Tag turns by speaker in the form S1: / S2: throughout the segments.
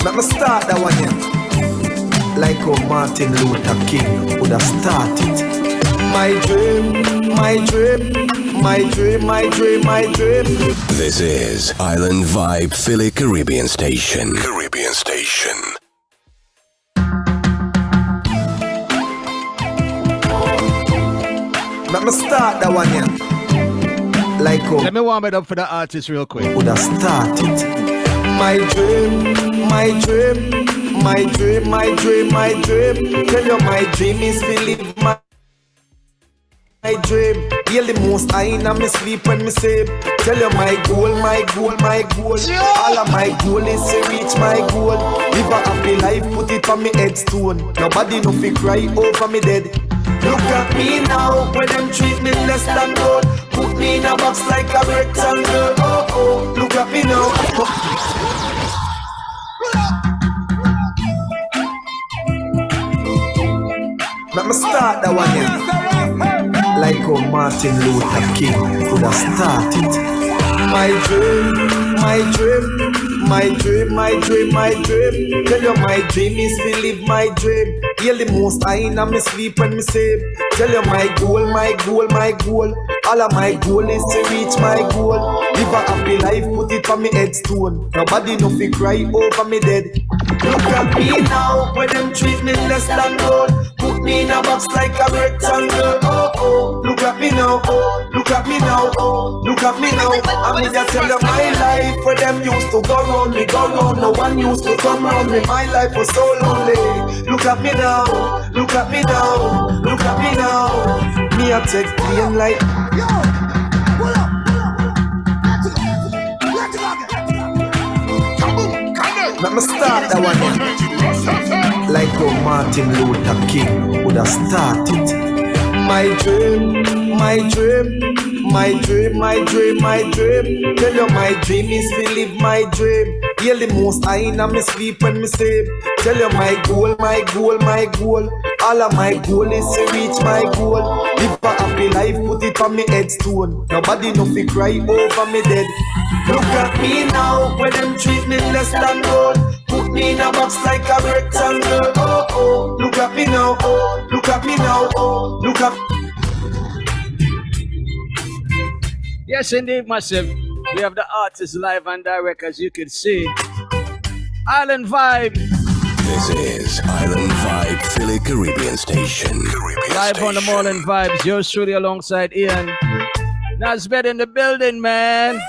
S1: Let me start that one here. Like how Martin Luther King would have started. My dream, my dream, my dream, my dream, my dream.
S2: This is Island Vibe Philly Caribbean Station. Caribbean Station.
S1: Let me start that one here. Like how
S3: Let me warm it up for the artist real quick.
S1: would have started. My dream, my dream, my dream, my dream, my dream. Tell you my dream is to live my dream. Heal the most I in me sleep when me sleep. Tell you my goal, my goal, my goal. All of my goal is to reach my goal. Live a happy life, put it on me headstone. Nobody no fi cry over me dead. Look at me now, when them treat me less than gold. Put me in a box like a rectangle. Oh oh, look at me now. Let me start that one here. Like how Martin Luther King would have started. My dream, my dream, my dream, my dream, my dream. Tell you my dream is to live my dream. Heal the most I in me sleep when me sleep. Tell you my goal, my goal, my goal. All of my goal is to reach my goal. Live a happy life, put it on me headstone. Nobody no fi cry over me dead. Look at me now, when them treat me less than gold. Put me in a box like a rectangle. Oh oh, look at me now. Oh, look at me now. Oh, look at me now. I'm gonna tell you my life where them used to go round me, go round. No one used to come round me. My life was so lonely. Look at me now. Look at me now. Look at me now. Me a take plane like. Let me start that one here. Like how Martin Luther King would have started. My dream, my dream, my dream, my dream, my dream. Tell you my dream is to live my dream. Heal the most I in me sleep when me sleep. Tell you my goal, my goal, my goal. All of my goal is to reach my goal. Live a happy life, put it on me headstone. Nobody no fi cry over me dead. Look at me now, when them treat me less than gold. Put me in a box like a rectangle. Oh oh, look at me now. Oh, look at me now. Oh, look at.
S3: Yes, indeed, massive. We have the artist live and direct, as you can see. Island Vibe.
S2: This is Island Vibe Philly Caribbean Station. Caribbean
S3: Live
S2: Station.
S3: on the Morning Vibes. Yours truly alongside Ian. Nesbeth in the building, man.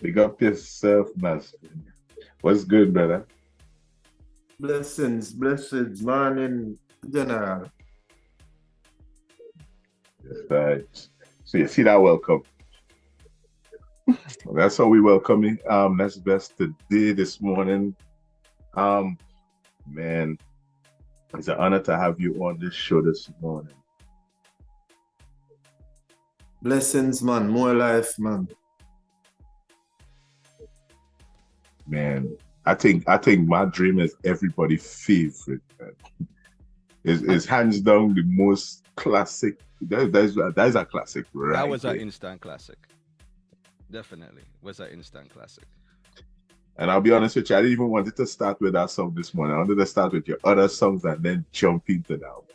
S4: Big up yourself, Master. What's good, brother?
S5: Blessings, blessings, morning, general.
S4: Yes, right. So you see that welcome. Well, that's how we welcome you. That's best today, this morning. Man, it's an honor to have you on this show this morning.
S5: Blessings, man, more life, man.
S4: Man, I think my dream is everybody's favorite. Man. It's hands down the most classic. That is a classic, right?
S3: That was an instant classic. Definitely was an instant classic.
S4: And I'll be honest with you, I didn't even want to start with that song this morning. I wanted to start with your other songs and then jump into that one.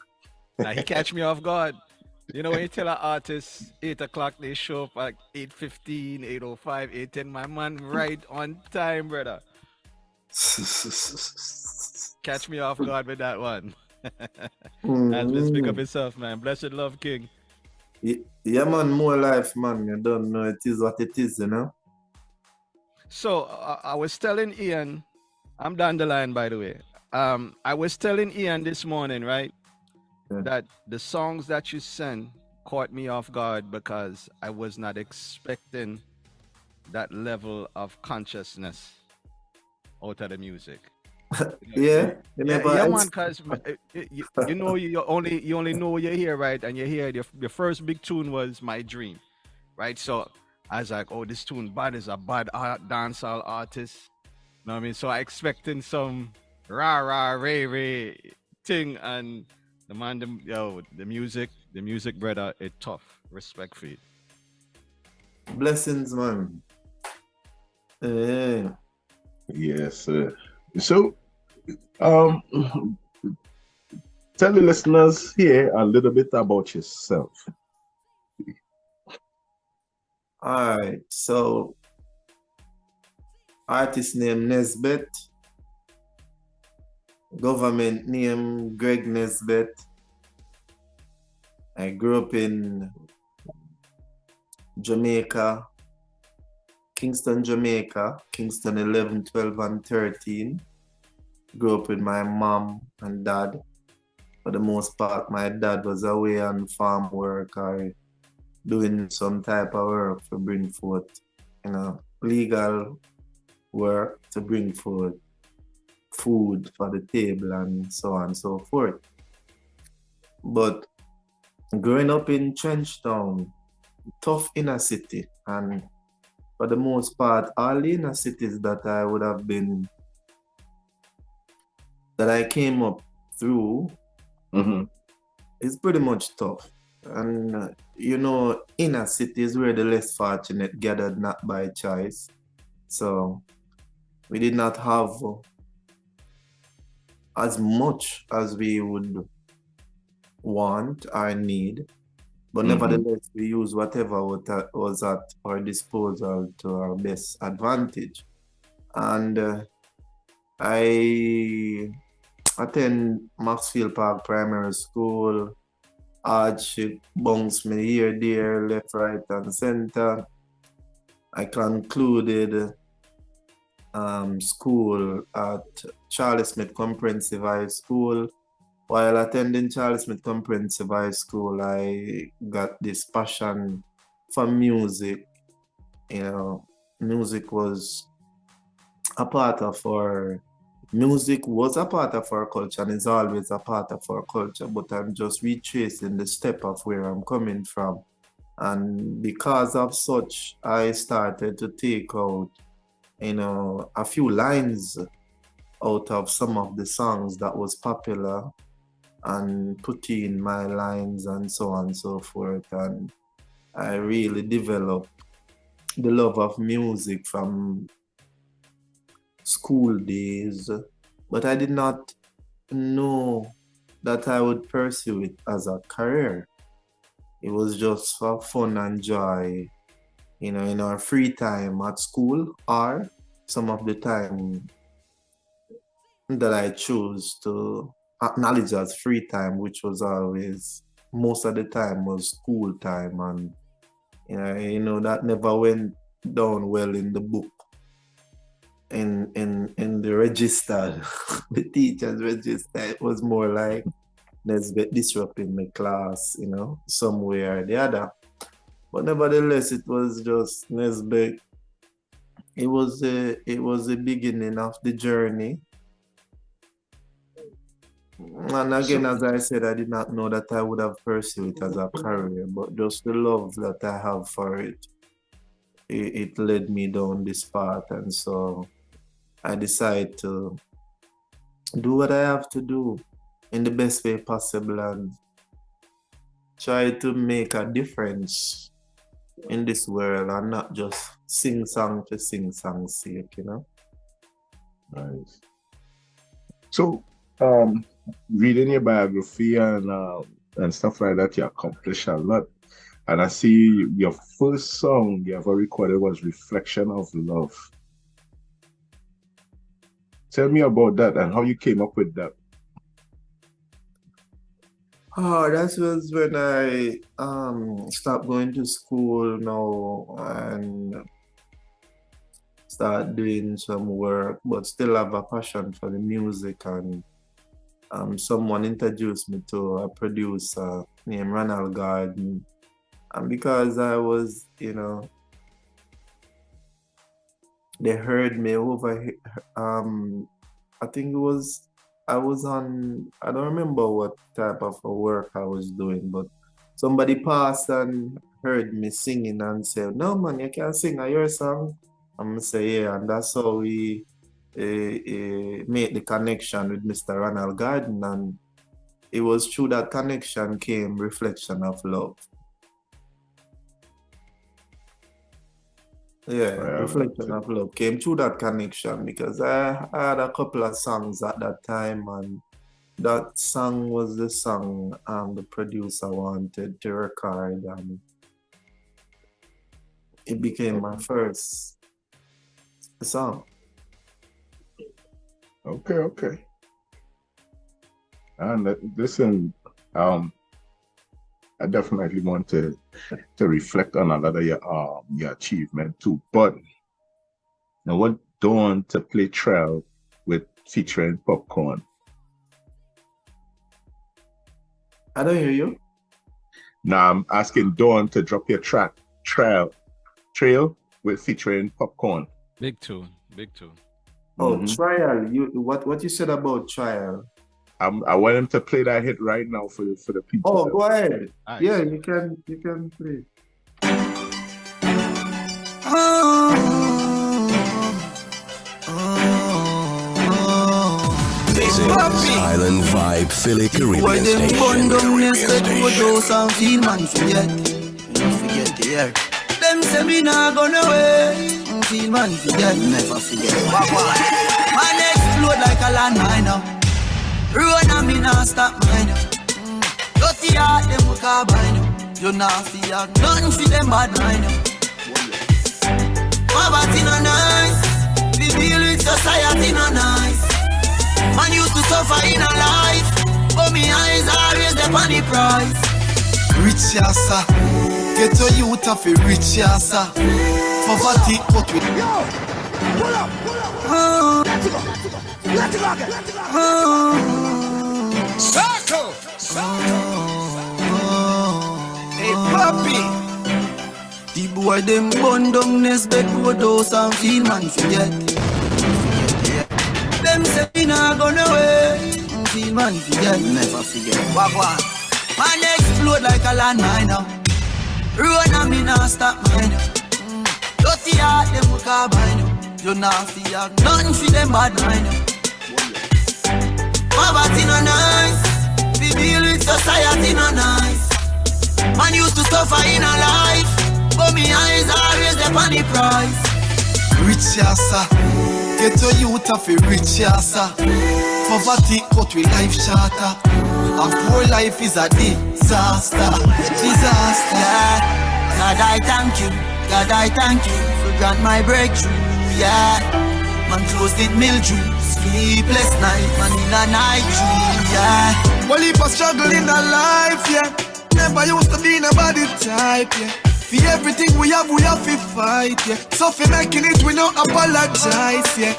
S3: Now he catch me off guard. You know when you tell an artist 8 o'clock they show up at 8:15, 8:05, 8:10, my man right on time, brother. Catch me off guard with that one. Let's pick up yourself, man. Blessed love, King.
S5: Yeah, man, more life, man. You don't know, it is what it is, you know.
S3: So I was telling Ian, I'm down the line, by the way. I was telling Ian this morning, right, that the songs that you sent caught me off guard because I was not expecting that level of consciousness out of the music.
S5: Yeah,
S3: man, because you know you only know you're here, right? And you hear your first big tune was My Dream, right? So I was like, oh, this tune bad is a bad dancehall artist. You know what I mean? So I expecting some rah ray thing, and the man, the music the music brother, it tough. Respect for it.
S5: Blessings, man. Yeah.
S4: Yes, sir. So, um, tell the listeners here a little bit about yourself.
S5: All right. So, artist name Nesbeth. Government name Greg Nesbeth. I grew up in Jamaica, Kingston, Jamaica, Kingston 11, 12, and 13. Grew up with my mom and dad. For the most part, my dad was away on farm work or doing some type of work to bring forth, legal work to bring forth food for the table and so on and so forth. But growing up in Trenchtown, tough inner city, and for the most part, all the inner cities that I would have been, that I came up through, is pretty much tough. And inner cities where the less fortunate gathered not by choice. So we did not have as much as we would want or need. But nevertheless, we use whatever was at our disposal to our best advantage. And I attend Maxfield Park Primary School. Hardship bounced me here, there, left, right, and center. I concluded school at Charlie Smith Comprehensive High School. While attending Charlie Smith Comprehensive High School, I got this passion for music. Music was a part of our culture and is always a part of our culture, but I'm just retracing the step of where I'm coming from. And because of such, I started to take out, a few lines out of some of the songs that was popular and put in my lines and so on and so forth. And I really developed the love of music from school days, but I did not know that I would pursue it as a career. It was just for fun and joy, in our free time at school, or some of the time that I chose to acknowledge as free time, which was always, most of the time, was school time. And that never went down well in the book, in the register, the teacher's register. It was more like Nesbeth disrupting the class, somewhere or the other. But nevertheless, it was just Nesbeth. It was the beginning of the journey. And again, as I said, I did not know that I would have pursued it as a career, but just the love that I have for it led me down this path. And so I decided to do what I have to do in the best way possible and try to make a difference in this world and not just sing song to sing song's sake,
S4: Nice. So, reading your biography and stuff like that, you accomplished a lot. And I see your first song you ever recorded was Reflection of Love. Tell me about that and how you came up with that.
S5: Oh, that was when I stopped going to school now and start doing some work, but still have a passion for the music. And someone introduced me to a producer named Ronald Garden. And because I was, they heard me over, I think it was, I don't remember what type of a work I was doing, but somebody passed and heard me singing and said, "No man, you can't sing your song." I'm gonna say, yeah, and that's how we made the connection with Mr. Ronald Garden. And it was through that connection came Reflection of Love. Yeah, Reflection of Love came through that connection because I had a couple of songs at that time, and that song was the song the producer wanted to record, and it became my first song.
S4: Okay. And listen, I definitely want to reflect on a lot of your achievement too. But now, what Dawn to play Trial with featuring Popcorn?
S5: I don't hear you.
S4: Now I'm asking Dawn to drop your track Trail with featuring Popcorn.
S3: Big tune.
S5: Oh, Trial. What you said about Trial?
S4: I want him to play that hit right now for the people.
S5: Oh, go ahead.
S3: Nice.
S5: Yeah, you can play.
S2: This is Island Vibe Philly Caribbean Station.
S6: And feel man forget. Forget the air. Them say me nah gonna away. Feel man forget. Never forget. Man explode like a landmine. Run and me nah stop mine. Dirty heart them we combine. You nah fear nothing for them bad mind. My body no nice. We deal with society no nice. Man used to suffer in a life, but me eyes always the money price.
S7: Rich yassa, get your youth off a rich yassa. Poverty cut with yo. Pull up. Let's go again. Circle.
S6: Hey papi, the boy them burn down Nesbeth House and feel man forget. Them say me nah gonna away. Feel man forget. Never forget. Wagwan. Man explode like a landmine now. Run and me nah stop mine. Dirty heart them we combine. You nah fear nothing for them bad mind. My body no nice. We deal with society no nice. Man used to suffer in a life, but me eyes always the money price.
S7: Rich yassa, get your youth off a rich yassa. Poverty cut with life charter. And poor life is a disaster.
S6: Yeah, God I thank you for grant my breakthrough. Yeah, man closed in mildew, sleepless night, man in a night dream. Yeah,
S7: well if I struggle in a life, yeah. Never used to be nobody type, yeah. For everything we have to fight, yeah. So for making it, we don't apologize, yeah.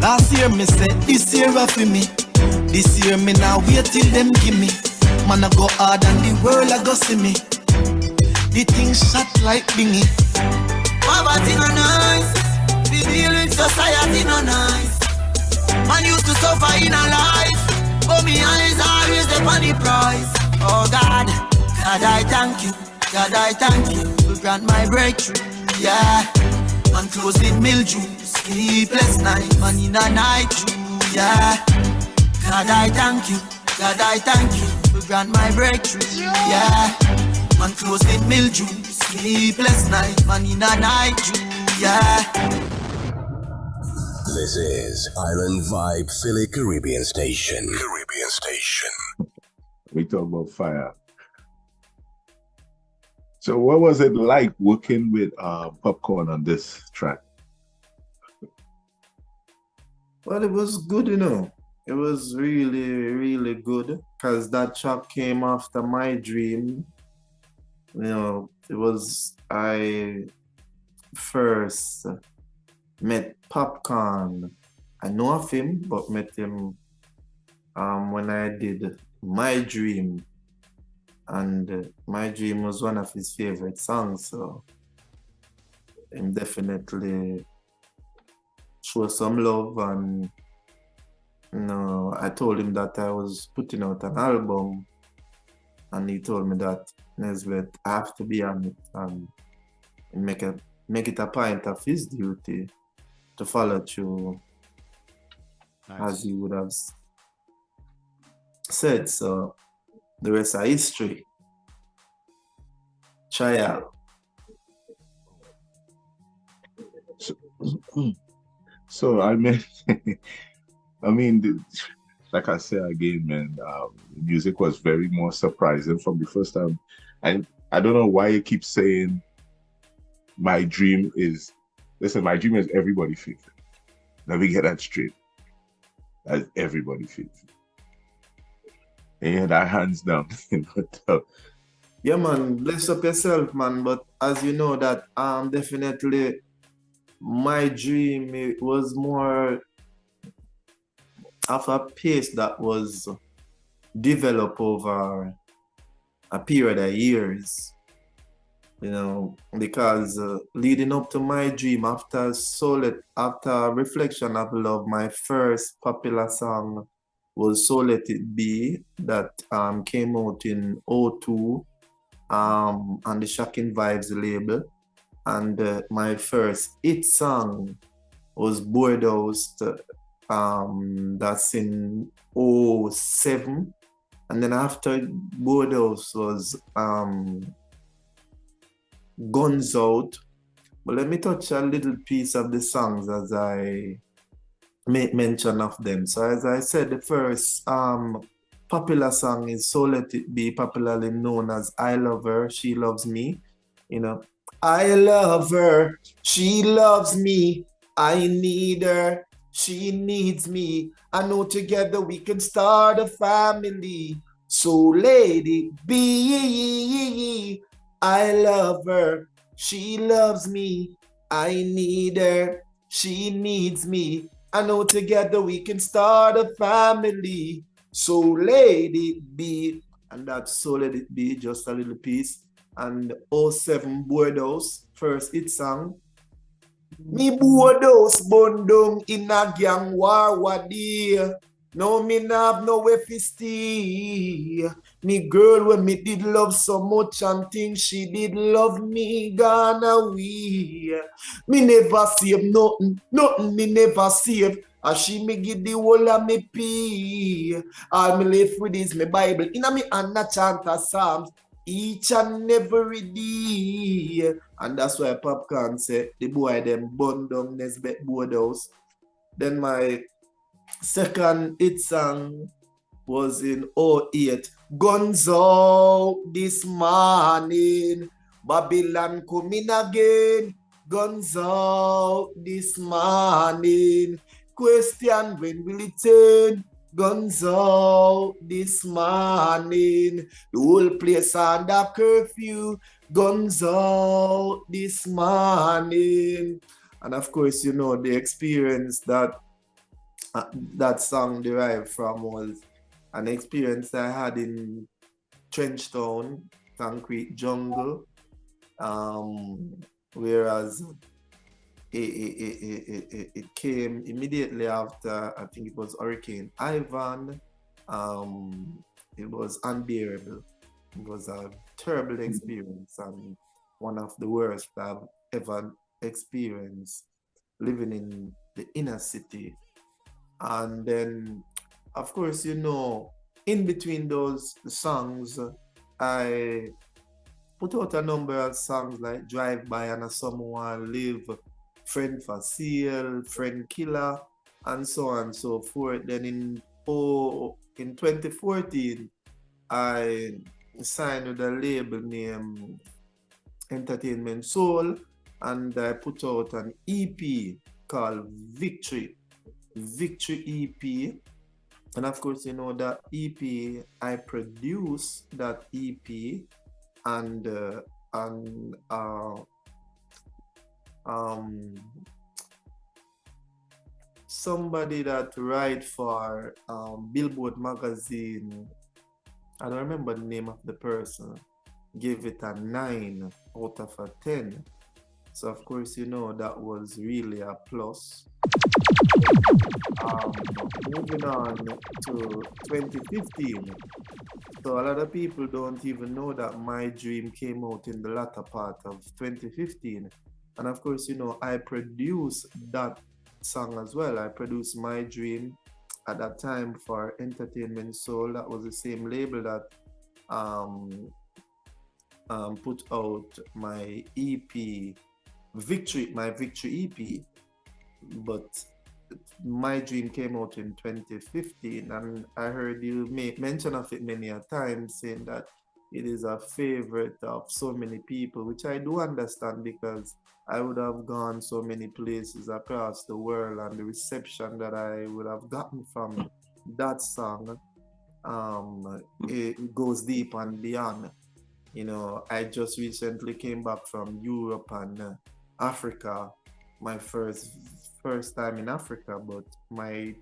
S7: Last year me said, this year for me. This year me now wait till them give me. Man I go hard and the world I go see me. The thing shot like bingy.
S6: poverty no nice. We deal with society no nice. Man used to suffer in a life, but me eyes always the money price. Oh God, God I thank you, God I thank you for grant my breakthrough. Yeah, man closed in mildew, sleepless night, man in a night dream. Yeah, God I thank you, God I thank you for grant my breakthrough. Yeah, man closed in mildew, sleepless night, man in a night dream. Yeah.
S2: This is Island Vibe Philly Caribbean Station. Caribbean Station.
S4: We talk about fire. So what was it like working with Popcorn on this track?
S5: Well, it was good, you know. It was really, really good because that track came after My Dream. You know, it was, I first met Popcorn. I know of him, but met him when I did My Dream. And My Dream was one of his favorite songs, so him definitely show some love. And you know, I told him that I was putting out an album, and he told me that Nesbeth, I have to be on it and make it a point of his duty to follow through. Nice. As he would have said. So the rest are history. Try out.
S4: So I mean, I mean, like I said again, man, music was very more surprising from the first time. And I don't know why you keep saying my dream is. Listen, my dream is everybody favorite. Let me get that straight. That's everybody favorite. And that hands down. But,
S5: Yeah, man, bless up yourself, man. But as you know that definitely my dream, it was more of a pace that was developed over a period of years. You know, because leading up to my dream, after Reflection of Love, my first popular song was So Let It Be, that came out in '02 on the Shocking Vibes label. And my first hit song was Boardhouse, that's in '07. And then after Boardhouse was Guns Out. But let me touch a little piece of the songs as I make mention of them. So as I said, the first popular song is So Let It Be, popularly known as I Love Her, She Loves Me. You know, I love her, she loves me, I need her, she needs me. I know together we can start a family. So let it be. I love her, she loves me, I need her, she needs me. I know together we can start a family. So let it be. And that's So Let It Be, just a little piece. And '07 Boardhouse, first hit song. Me Boardhouse bundung in a gang war wadi. No, me not have nowhere to stay. Me girl when me did love so much and think she did love me gone away. Me never save nothing me never save. As she me give the whole of me pay. All me left with is me Bible. In a me and a chant of Psalms each and every day. And that's why Popcorn said the boy them bun down Nesbeth Boardhouse. Then my second hit song was in '08. Guns out this morning, Babylon coming again. Guns out this morning. Question when will it turn? Guns out this morning. The whole place under curfew. Guns out this morning. And of course, you know, the experience that that song derived from was an experience I had in Trenchtown, Concrete Jungle, whereas it came immediately after, I think it was Hurricane Ivan. It was unbearable. It was a terrible experience and one of the worst I've ever experienced living in the inner city. And then, of course, you know, in between those songs, I put out a number of songs like Drive By and Someone Live, Friend for Sale, Friend Killer, and so on and so forth. Then in 2014, I signed with a label named Entertainment Soul, and I put out an EP called Victory EP. And of course, you know, that EP, I produced that EP, and somebody that write for Billboard magazine, I don't remember the name of the person, gave it a 9 out of a 10. So of course, you know, that was really a plus. Moving on to 2015. So a lot of people don't even know that My Dream came out in the latter part of 2015. And of course, you know, I produced that song as well. I produced My Dream at that time for Entertainment Soul. That was the same label that put out my EP, my Victory EP. But My Dream came out in 2015, and I heard you make mention of it many a time, saying that it is a favorite of so many people, which I do understand, because I would have gone so many places across the world, and the reception that I would have gotten from that song, it goes deep and beyond. I just recently came back from Europe and Africa, my first time in Africa, but I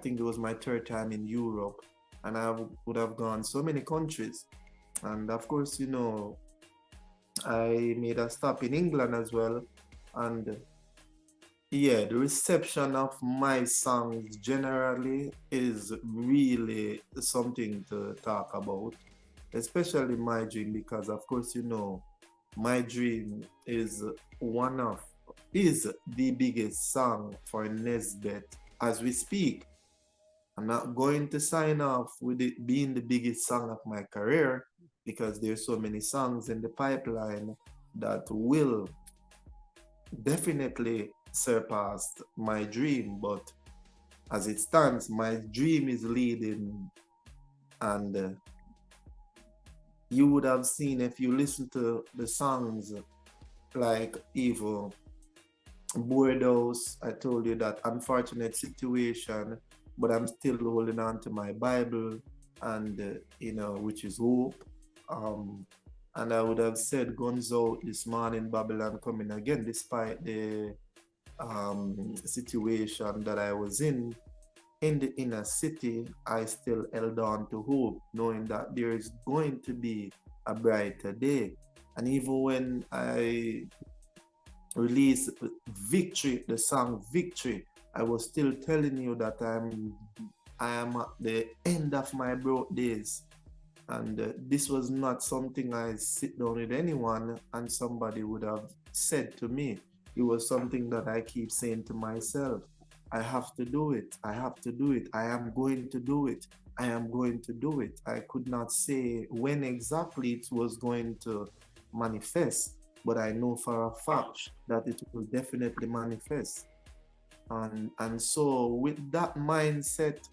S5: think it was my third time in Europe, and I would have gone so many countries. And of course, I made a stop in England as well. And yeah, the reception of my songs generally is really something to talk about, especially My Dream, because of course, My Dream is the biggest song for Nesbeth as we speak. I'm not going to sign off with it being the biggest song of my career, because there's so many songs in the pipeline that will definitely surpass My Dream. But as it stands, My Dream is leading, and you would have seen, if you listen to the songs like Evil, Boardhouse, I told you that Unfortunate Situation, but I'm still holding on to my Bible, and which is hope. And I would have said Guns Out this morning, Babylon Coming Again, despite the situation that I was in the inner city. I still held on to hope, knowing that there is going to be a brighter day. And even when I released Victory, the song Victory, I was still telling you that I am at the end of my broke days. And this was not something I sit down with anyone and somebody would have said to me. It was something that I keep saying to myself. I have to do it. I have to do it. I am going to do it. I am going to do it. I could not say when exactly it was going to manifest, but I know for a fact that it will definitely manifest. And so with that mindset,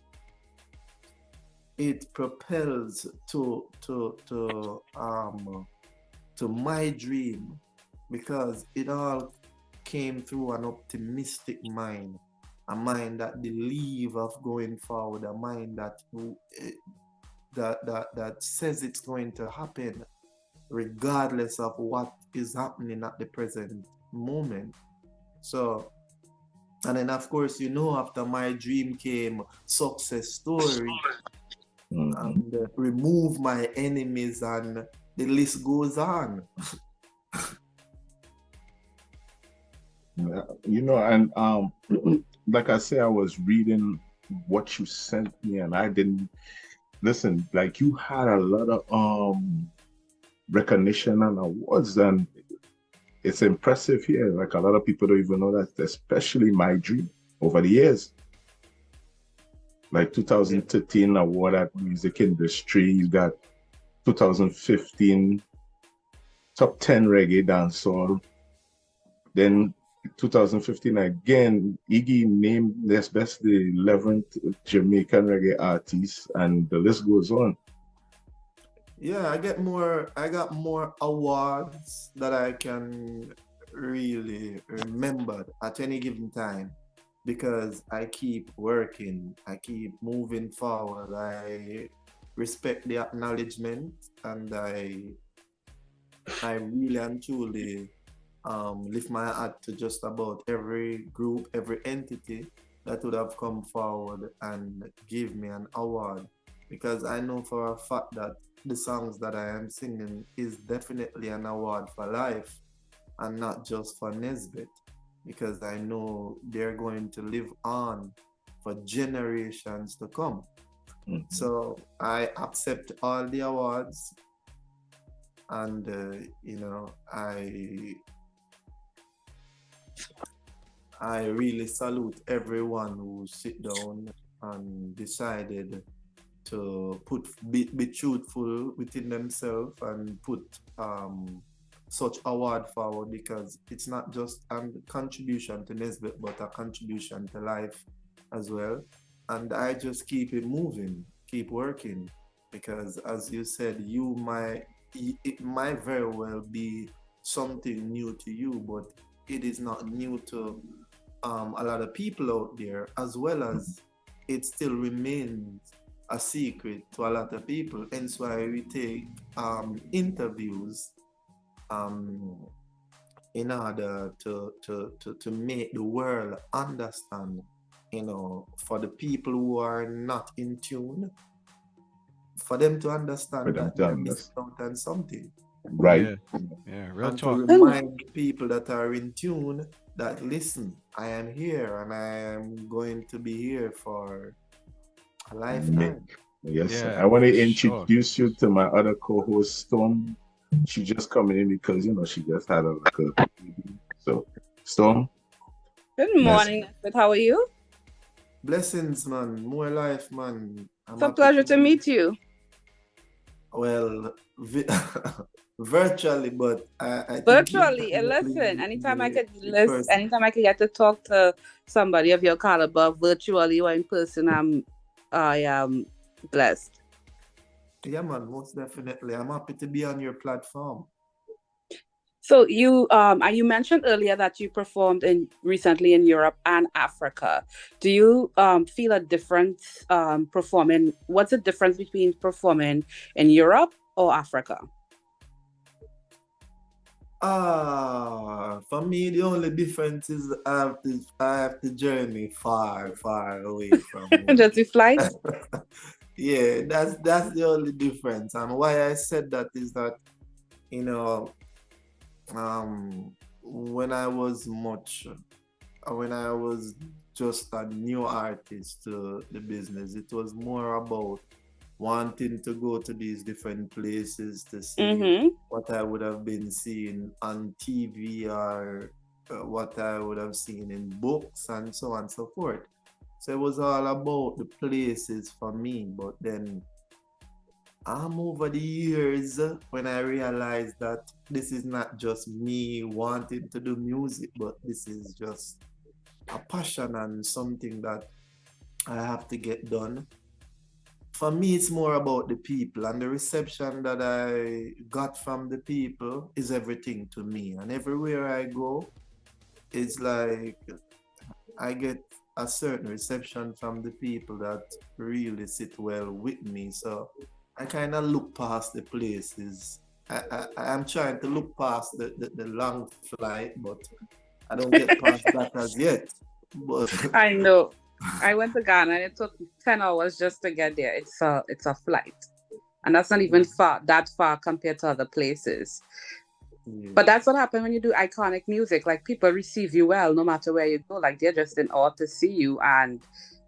S5: it propels to My Dream, because it all came through an optimistic mind, a mind that believe of going forward, a mind that says it's going to happen regardless of what is happening at the present moment. So, and then of course, after My Dream came Success Story, and Remove My Enemies, and the list goes on.
S4: And like I say, I was reading what you sent me, and I didn't listen. Like, you had a lot of recognition and awards, and it's impressive here. Like, a lot of people don't even know that, especially My Dream over the years. Like 2013 award at Music Industry, you got 2015 top 10 reggae dancehall. Then 2015 again, Iggy named Nesbeth the 11th Jamaican reggae artist, and the list goes on.
S5: Yeah, I got more awards that I can really remember at any given time, because I keep working, I keep moving forward. I respect the acknowledgement, and I really and truly lift my hat to just about every group, every entity that would have come forward and give me an award, because I know for a fact that the songs that I am singing is definitely an award for life, and not just for Nesbeth, because I know they're going to live on for generations to come. Mm-hmm. So I accept all the awards, and I really salute everyone who sit down and decided to be truthful within themselves and put such award forward, because it's not just a contribution to Nesbeth, but a contribution to life as well. And I just keep it moving, keep working, because as you said, it might very well be something new to you, but it is not new to a lot of people out there, as well as it still remains a secret to a lot of people. Hence why we take interviews in order to make the world understand, for the people who are not in tune, for them to understand that they're missing out on something.
S4: Right.
S3: Yeah, real
S5: And
S3: talk.
S5: to remind people that are in tune that, listen, I am here and I am going to be here for a lifetime.
S4: Yes,
S3: Yeah,
S4: sir. I want to
S3: sure.
S4: introduce you to my other co-host, Storm. She just coming in because she just had a so Storm.
S8: Good morning, Nesbeth. How are you?
S5: Blessings, man. More life, man.
S8: It's a pleasure to meet you.
S5: Well, virtually, but I
S8: virtually. And listen, anytime I could get to talk to somebody of your caliber, virtually or in person, I am blessed.
S5: Yeah, man, most definitely. I'm happy to be on your platform.
S8: So you mentioned earlier that you performed recently in Europe and Africa. Do you feel a difference performing? What's the difference between performing in Europe or Africa?
S5: For me, the only difference is I have to journey far, far away from
S8: just the flight.
S5: Yeah, that's the only difference. And why I said that is that, when I was just a new artist to the business, it was more about wanting to go to these different places to see what I would have been seeing on TV or what I would have seen in books and so on and so forth. So it was all about the places for me. But then over the years, when I realized that this is not just me wanting to do music, but this is just a passion and something that I have to get done. For me, it's more about the people, and the reception that I got from the people is everything to me. And everywhere I go, it's like I get a certain reception from the people that really sit well with me. So I kind of look past the places. I'm trying to look past the long flight, but I don't get past that as yet. But
S8: I know. I went to Ghana and it took 10 hours just to get there. It's a flight. And that's not even that far compared to other places. Yeah. But that's what happens when you do iconic music. Like, people receive you well no matter where you go. Like, they're just in awe to see you, and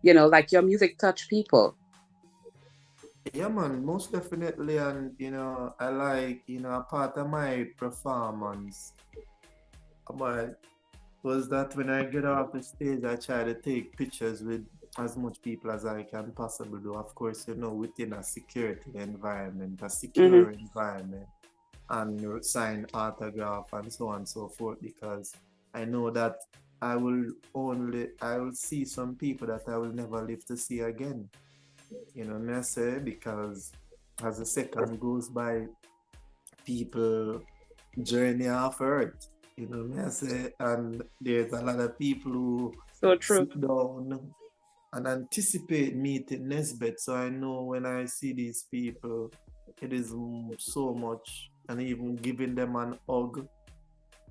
S8: like, your music touch people.
S5: Yeah, man, most definitely. And I like, a part of my performance was that when I get off the stage, I try to take pictures with as much people as I can possibly do. Of course, within a security environment, a secure environment, and sign autograph and so on and so forth, because I know that I will see some people that I will never live to see again. May I say, because as the second goes by, people journey off earth. May I say, and there's a lot of people who sit down and anticipate meeting Nesbeth. So I know when I see these people, it is so much, and even giving them an hug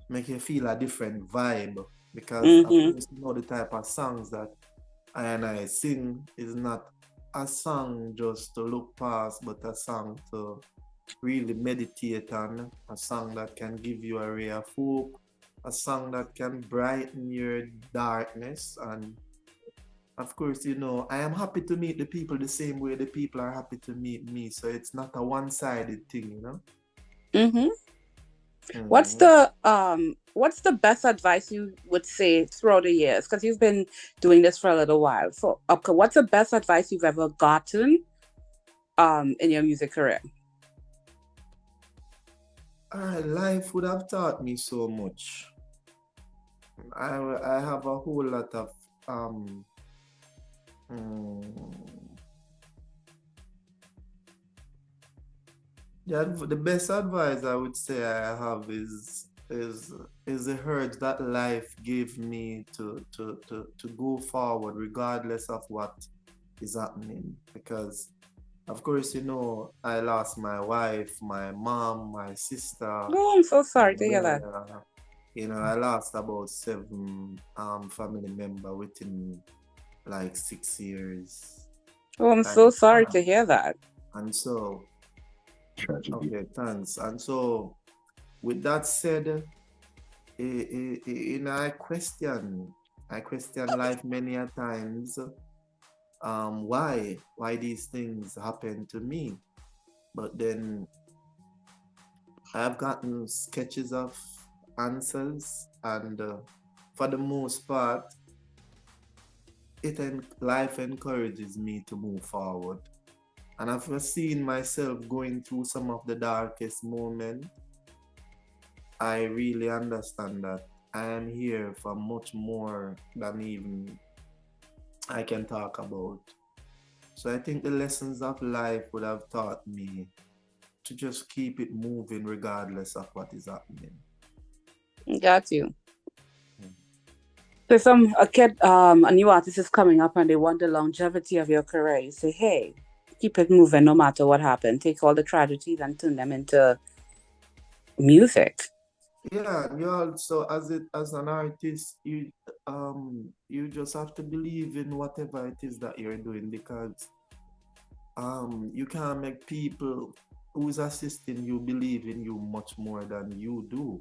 S5: make you feel a different vibe, because of course, the type of songs that I sing is not a song just to look past, but a song to really meditate on, a song that can give you a ray of hope, a song that can brighten your darkness. And of course, I am happy to meet the people the same way the people are happy to meet me. So it's not a one-sided thing,
S8: What's the best advice you would say throughout the years? Because you've been doing this for a little while. So, okay, what's the best advice you've ever gotten in your music career?
S5: Life would have taught me so much. I have a whole lot of the best advice I would say I have is the urge that life gave me to go forward regardless of what is happening. Because of course, you know, I lost my wife, my mom, my sister.
S8: Oh, I'm so sorry to hear that.
S5: You know, I lost about 7 family members within like 6 years.
S8: Oh, I'm so sorry to hear that.
S5: And so,
S4: Tragedy.
S5: okay, thanks. And so, with that said, I question life many a times. Why these things happen to me? But then I've gotten sketches of answers, and for the most part, life encourages me to move forward. And I've seen myself going through some of the darkest moments. I really understand that I am here for much more than even I can talk about. So I think the lessons of life would have taught me to just keep it moving regardless of what is happening.
S8: Got you. So a new artist is coming up and they want the longevity of your career. You say, hey, keep it moving no matter what happened. Take all the tragedies and turn them into music.
S5: Yeah, you also as an artist, you just have to believe in whatever it is that you're doing, because you can't make people who's assisting you believe in you much more than you do.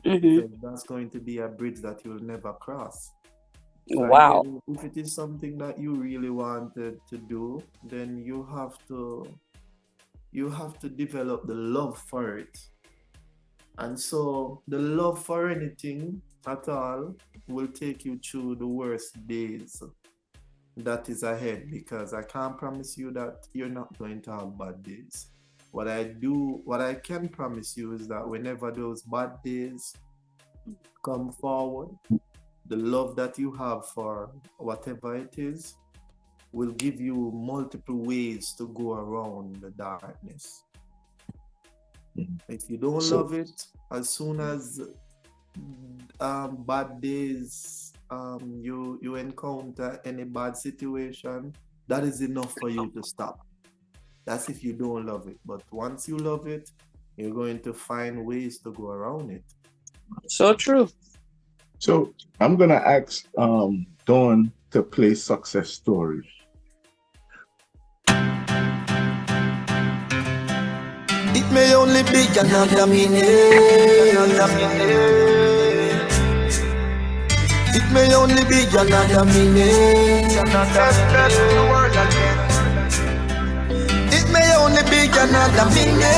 S8: Mm-hmm.
S5: That's going to be a bridge that you'll never cross. So
S8: wow.
S5: again, if it is something that you really wanted to do, then you have to develop the love for it. And so the love for anything at all will take you through the worst days that is ahead, because I can't promise you that you're not going to have bad days. What I can promise you is that whenever those bad days come forward, the love that you have for whatever it is will give you multiple ways to go around the darkness. If you don't love it, as soon as bad days, you encounter any bad situation, that is enough for you to stop. That's if you don't love it. But once you love it, you're going to find ways to go around it.
S8: So true.
S4: So I'm gonna ask Dawn to play Success Story.
S7: It may only be another minute. It may only be another minute. It may only be another minute.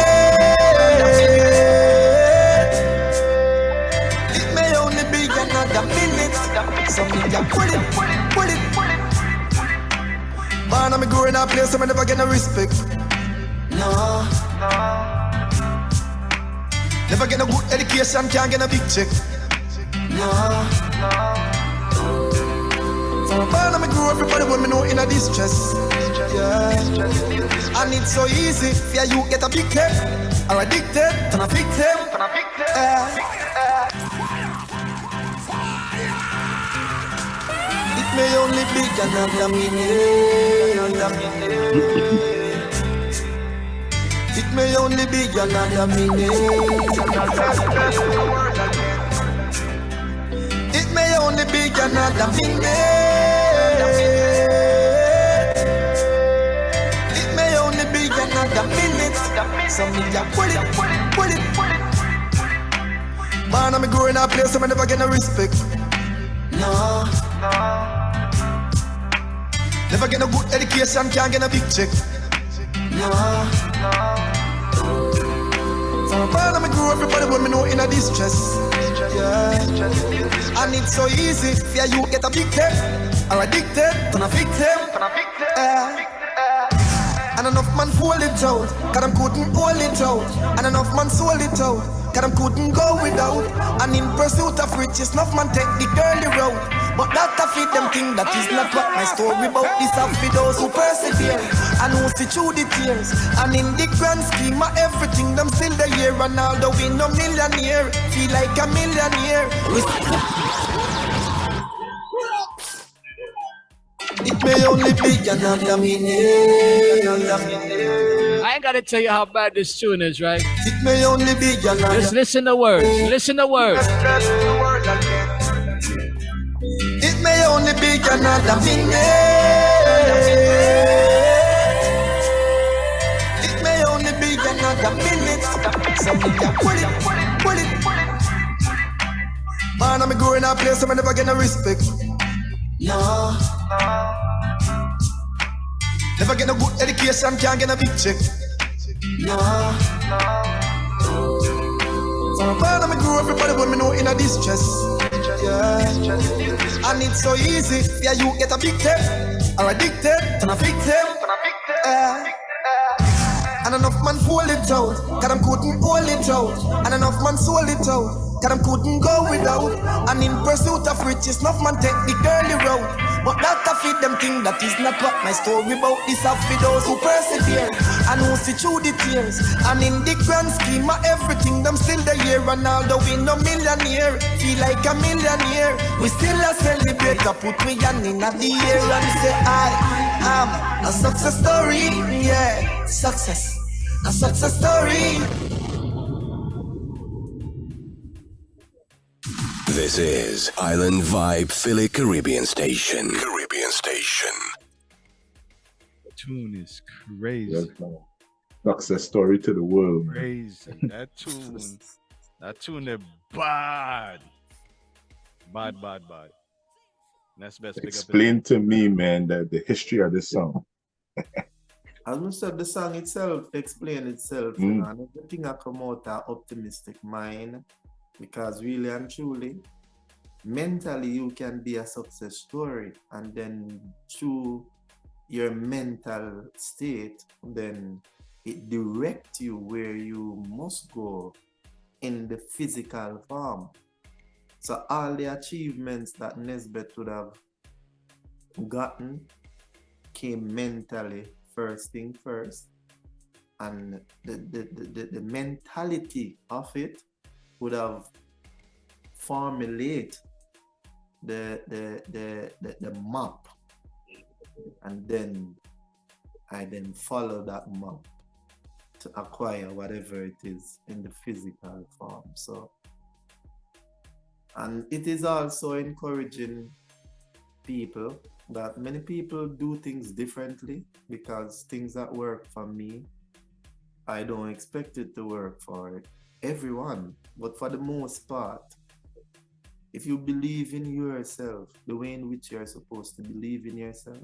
S7: It may only be another minute. So me just pull it. Man, I'm growing in a place so I never get no respect. No. Never get no good education, can't get a big check. No. Man, I'm grow everybody when me know in a distress. Yeah. And it's so easy for you get a big head or addicted to a victim. It may only be another minute. It may only be another minute. It may only be another minute. It may only be another minute. So me just pull it. Man, I'm growing in a place so I never get no respect. No. Never get no good education, can't get a big check. No. Man, I grew everybody when me know in a distress. Yeah. And it's so easy for you get addicted or addicted to a victim. And enough man hold it out, cause them couldn't hold it out. And enough man sold it out, cause them couldn't go without. And in pursuit of riches, enough man take the girly road. But that a fit them thing, that is not what my story about. This a for those who persevere and who see through the tears. And in the grand scheme of everything, them still the year. And although we no millionaire, feel like a millionaire. It may only be another minute.
S3: I ain't gotta tell you how bad this tune is, right?
S7: It may only be another.
S3: Just listen to words. Listen to words.
S7: It may only be another minute. It may only be another minute. So we can pull it. Man, I'm growing up place, so I never get no respect. No. Never get no good education, can't get a big check. No. Man, I'm grew everybody when me know in a distress. Yeah. And it's so easy, yeah, you get addicted or addicted to a victim. And enough man hold it out, cause them couldn't hold it out. And enough man sold it out, cause them couldn't go without. And in pursuit of riches, enough man take the girly road. But that a fit them thing, that is not what my story about. This a for those who persevere and who see through the tears. And in the grand scheme of everything, them still the year. And although we no millionaire, feel like a millionaire, we still a celebrate. I put me hand in the air and say I am a success story. Yeah, success, a success story.
S2: This is Island Vibe Philly Caribbean Station. Caribbean Station.
S3: The tune is crazy.
S4: Yes, man. Success story to the world. Man.
S3: Crazy. That tune is bad. Bad. Nesbeth,
S4: Explain to me, man, the history of this song.
S5: As we said, the song itself explains itself. And everything I come out an optimistic mind. Because really and truly, mentally you can be a success story, and then through your mental state, then it directs you where you must go in the physical form. So all the achievements that Nesbeth would have gotten came mentally first thing first, and the mentality of it would have formulate the map, and then I follow that map to acquire whatever it is in the physical form. So, and it is also encouraging people that many people do things differently, because things that work for me, I don't expect it to work for everyone. But for the most part, if you believe in yourself the way in which you're supposed to believe in yourself,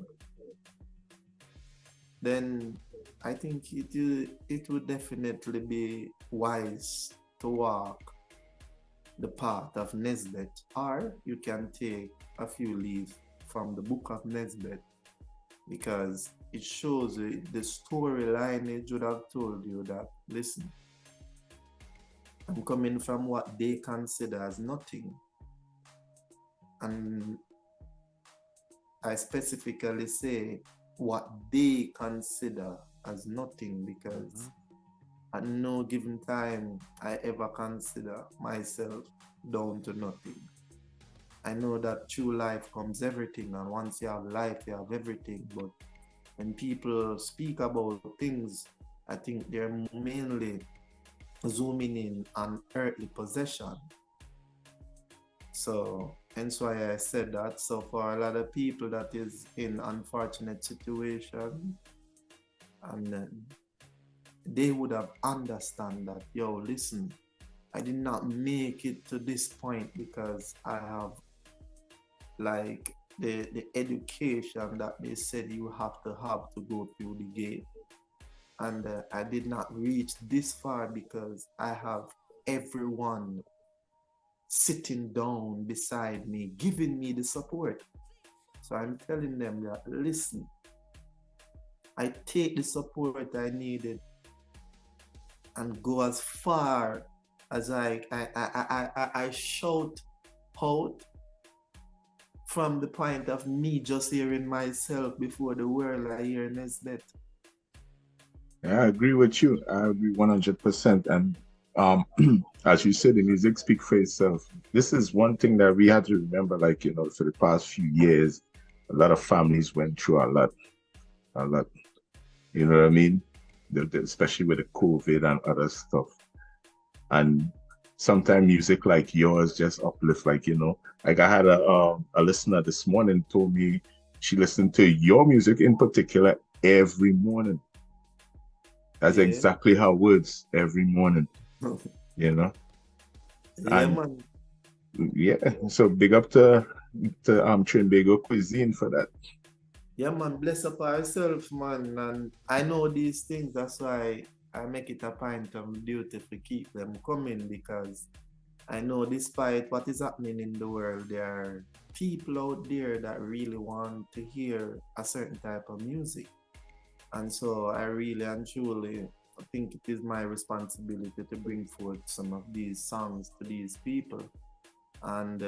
S5: then I think it would definitely be wise to walk the path of Nesbeth, or you can take a few leaves from the book of Nesbeth, because it shows you the storyline. It would have told you that, listen, I'm coming from what they consider as nothing. And I specifically say what they consider as nothing, because at no given time I ever consider myself down to nothing. I know that through life comes everything, and once you have life, you have everything. But when people speak about things, I think they're mainly zooming in on earthly possession. So hence why I said that. So for a lot of people that is in unfortunate situation, and they would have understand that, yo, listen, I did not make it to this point because I have like the education that they said you have to go through the gate. And I did not reach this far because I have everyone sitting down beside me, giving me the support. So I'm telling them that, listen, I take the support I needed and go as far as I shout out from the point of me just hearing myself before the world I hear Nesbeth.
S4: Yeah, I agree with you. I agree 100%. And as you said, the music speak for itself. This is one thing that we had to remember, like, for the past few years, a lot of families went through a lot. You know what I mean? Especially with the COVID and other stuff. And sometimes music like yours just uplift, like I had a listener this morning told me she listened to your music in particular every morning. That's exactly how it works every morning.
S5: Yeah,
S4: And
S5: man.
S4: yeah, so big up to Trinbago Cuisine for that.
S5: Yeah, man, bless up ourselves, man. And I know these things, that's why I make it a point of duty to keep them coming, because I know despite what is happening in the world, there are people out there that really want to hear a certain type of music. And so I really and truly think it is my responsibility to bring forth some of these songs to these people. And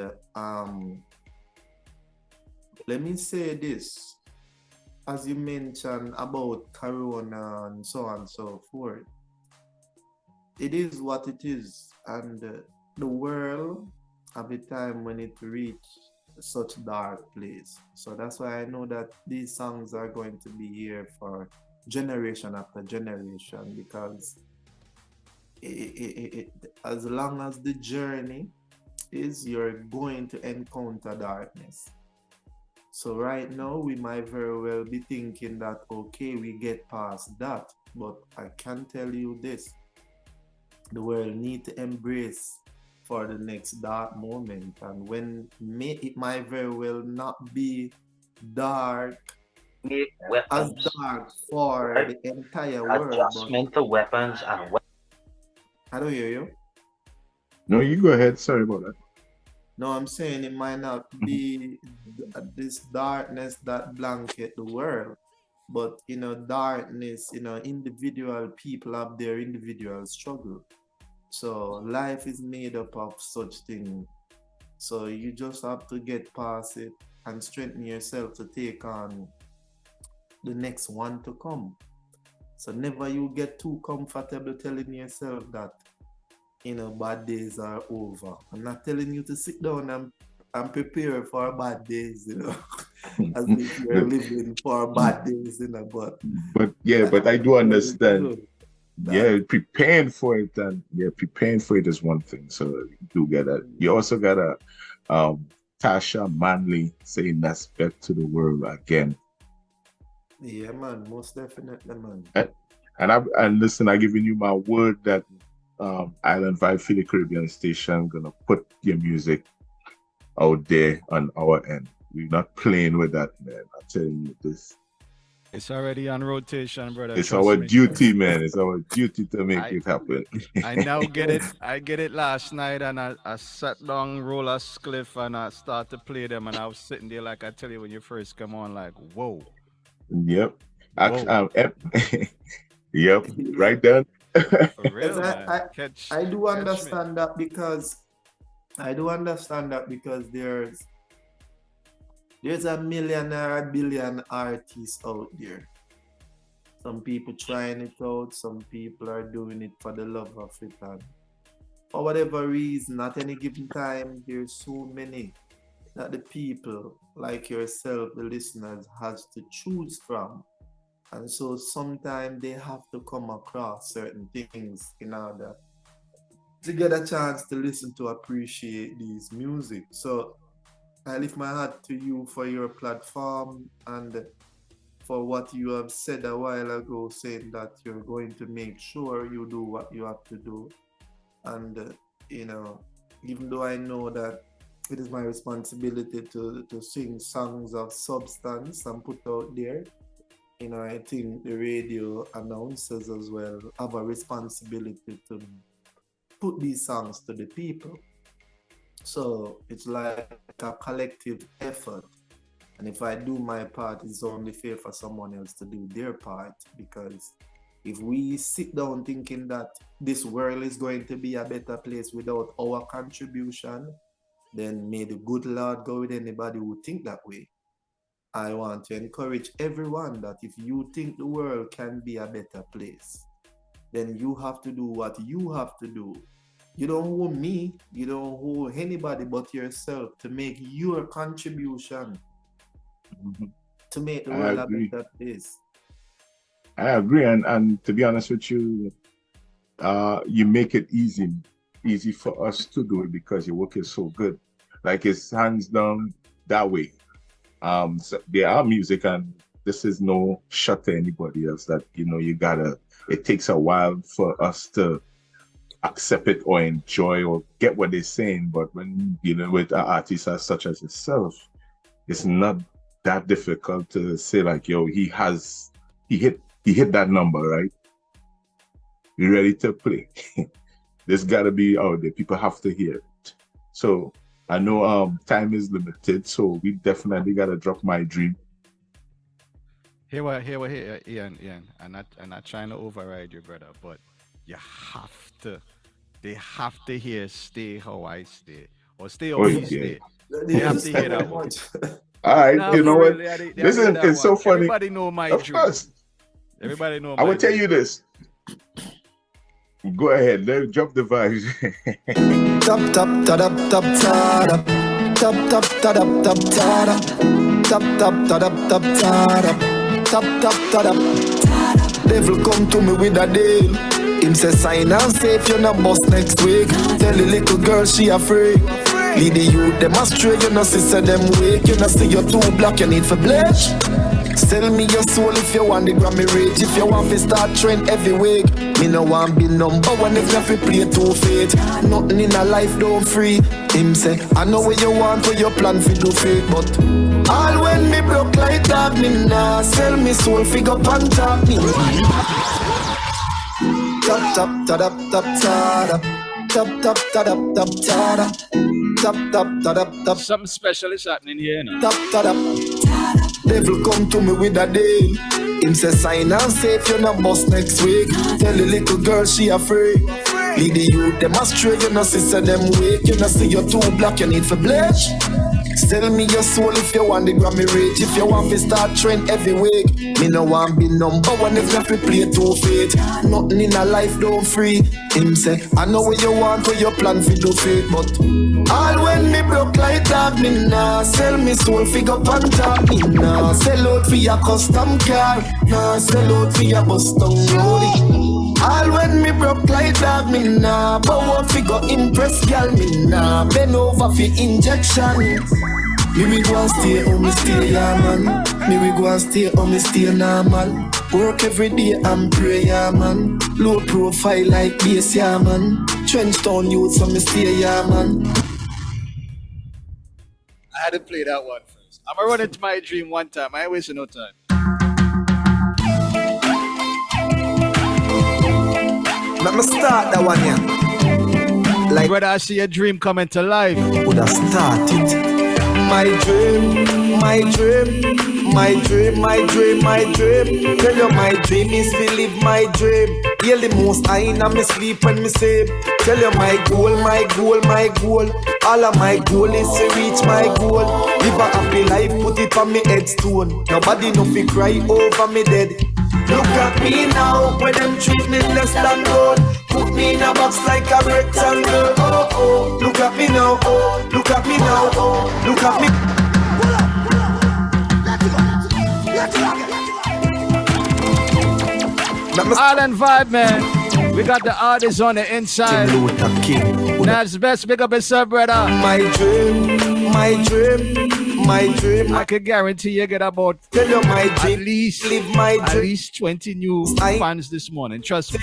S5: let me say this, as you mentioned about Corona and so on and so forth, it is what it is. And the world have a time when it reach such dark place. So that's why I know that these songs are going to be here for generation after generation, because as long as the journey is, you're going to encounter darkness. So right now we might very well be thinking that, okay, we get past that, but I can tell you this, the world need to embrace for the next dark moment, and when it might very well not be dark as dark for the entire world.
S9: Adjustment to weapons and
S5: I don't hear you.
S4: No, you go ahead. Sorry about that.
S5: No, I'm saying it might not be this darkness that blanket the world, but darkness, individual people have their individual struggle. So life is made up of such things. So you just have to get past it and strengthen yourself to take on the next one to come. So never you get too comfortable telling yourself that bad days are over. I'm not telling you to sit down and prepare for bad days, as if you're living for bad days,
S4: but I do understand. Yeah, preparing for it is one thing. So you do get that. You also got a Tasha Manley saying Nesbeth to the world again.
S5: Yeah, man, most definitely, man.
S4: And listen, I'm giving you my word that Island Vibe Philly Caribbean Station gonna put your music out there on our end. We're not playing with that, man. I'm telling you this.
S3: It's already on rotation, brother.
S4: It's our duty, man. It's our duty to make it happen.
S3: I now get it. I get it last night, and I sat down, roll a spliff, and I start to play them, and I was sitting there like I tell you when you first come on, like, whoa.
S4: Yep. Yep. Right then.
S3: For real, man.
S5: I do understand that because there's a million or a billion artists out there. Some people trying it out, some people are doing it for the love of it, and for whatever reason, at any given time, there's so many that the people like yourself, the listeners, has to choose from. And so sometimes they have to come across certain things in order to get a chance to listen to appreciate these music. So I lift my hat to you for your platform and for what you have said a while ago, saying that you're going to make sure you do what you have to do. And, even though I know that it is my responsibility to sing songs of substance and put out there, I think the radio announcers as well have a responsibility to put these songs to the people. So it's like a collective effort. And if I do my part, it's only fair for someone else to do their part. Because if we sit down thinking that this world is going to be a better place without our contribution, then may the good Lord go with anybody who think that way. I want to encourage everyone that if you think the world can be a better place, then you have to do what you have to do. You don't owe me, you don't owe anybody but yourself to make your contribution to make the world a better place.
S4: I agree, and to be honest with you, you make it easy for us to do it because your work is so good. Like it's hands down that way. So there are music, and this is no shot to anybody else that it takes a while for us to accept it or enjoy or get what they're saying. But when with an artist such as yourself, it's not that difficult to say like, yo, he hit that number, right? You ready to play? There's gotta be out there. People have to hear it. So I know time is limited, so we definitely gotta drop My Dream.
S3: Here, Ian. I'm not trying to override you, brother, but you have to. They have to hear "Stay How I Stay" or "Stay How We Stay." They have to hear that one.
S4: All right,
S3: No,
S4: you know what?
S3: really,
S4: Listen, it's so funny.
S3: Everybody know My Dream.
S4: Course.
S3: Everybody know.
S4: I will tell you this. Go ahead, let's drop the vibes.
S1: Top top top top top top top top top top top top top. Devil come to me with a deal. Him say sign and say if you're not boss next week. Tell the little girl she afraid. Lead the youth them astray. You know sister them wake. You know see you're too black. You need for bleach. Sell me your soul if you want the Grammy rage. If you want to start trend every week. Me no want be number one if you have to play too fate. Nothing in a life don't free. Him say, I know what you want, what you plan for do fake. But all when me broke like that, me nah sell me soul figure pan top me. Top top top top top top top top top top top top top top.
S3: Something special is happening here now.
S1: Top top. Devil come to me with a deal. Him say sign and say if you're not boss next week. Tell the little girl she afraid. Lead the youth them astray. You know sister them wake. You know see you're too black. You need for bleach. Sell me your soul if you want the Grammy rage. If you want to start trend every week. Me no want be number one if you have to play too fate. Nothing in a life don't free. Him say I know what you want, what you plan for do fate. But all when me broke like that, me nah sell me soul figure pan top. Me nah sell out for your custom car. Nah sell out for your Boston Roadie. All when me broke like that, me nah bow up figure impress girl. Me nah bend over for injection. Me we go and stay on me stay yeah man. Me we go and stay on me stay normal. Work every day and pray yeah man. Low profile like bass yeah man. Trench town youth so me stay yeah man.
S3: I had to play that one first. I'm gonna run into My Dream one time. I ain't wasting no time.
S1: Let me start that one yeah. Like
S3: brother, I see your dream coming to life.
S1: Would have started. My dream, my dream, my dream, my dream, my dream. Tell you my dream is to live my dream. Hear the most I in me sleep when me sleep. Tell you my goal, my goal, my goal. All of my goal is to reach my goal. Live a happy life, put it on me headstone. Nobody no fi cry over me dead. Look at me now, when them treat me less than gold. Put me in a box like a rectangle. Oh oh, look at me now. Oh, look at me now. Oh, look at me.
S3: Island vibe, man. We got the artists on the inside. Nesbeth, big up yourself, brother.
S1: My dream, my dream, my dream.
S3: I can guarantee you get about
S1: tell you my dream.
S3: Live my dream. At least 20 new fans this morning. Trust me.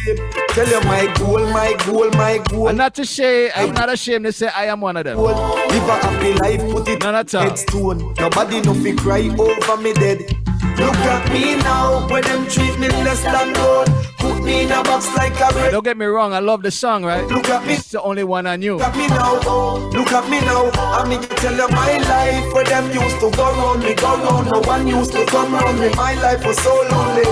S1: Tell you my goal, my goal, my goal.
S3: I'm not ashamed to say I am one of them.
S1: Live a happy life, put it
S3: none at all.
S1: Headstone. Nobody no fi cry over me dead.
S7: Look at me now, when them treat me less than gold. Put me in a box like a red.
S3: Don't get me wrong, I love the song, right?
S7: Look at me.
S3: It's the only one I knew.
S7: Look at me now, oh, look at me now. I mean, tell you my life, where them used to go round me, go round. No one used to come round me. My life was so lonely.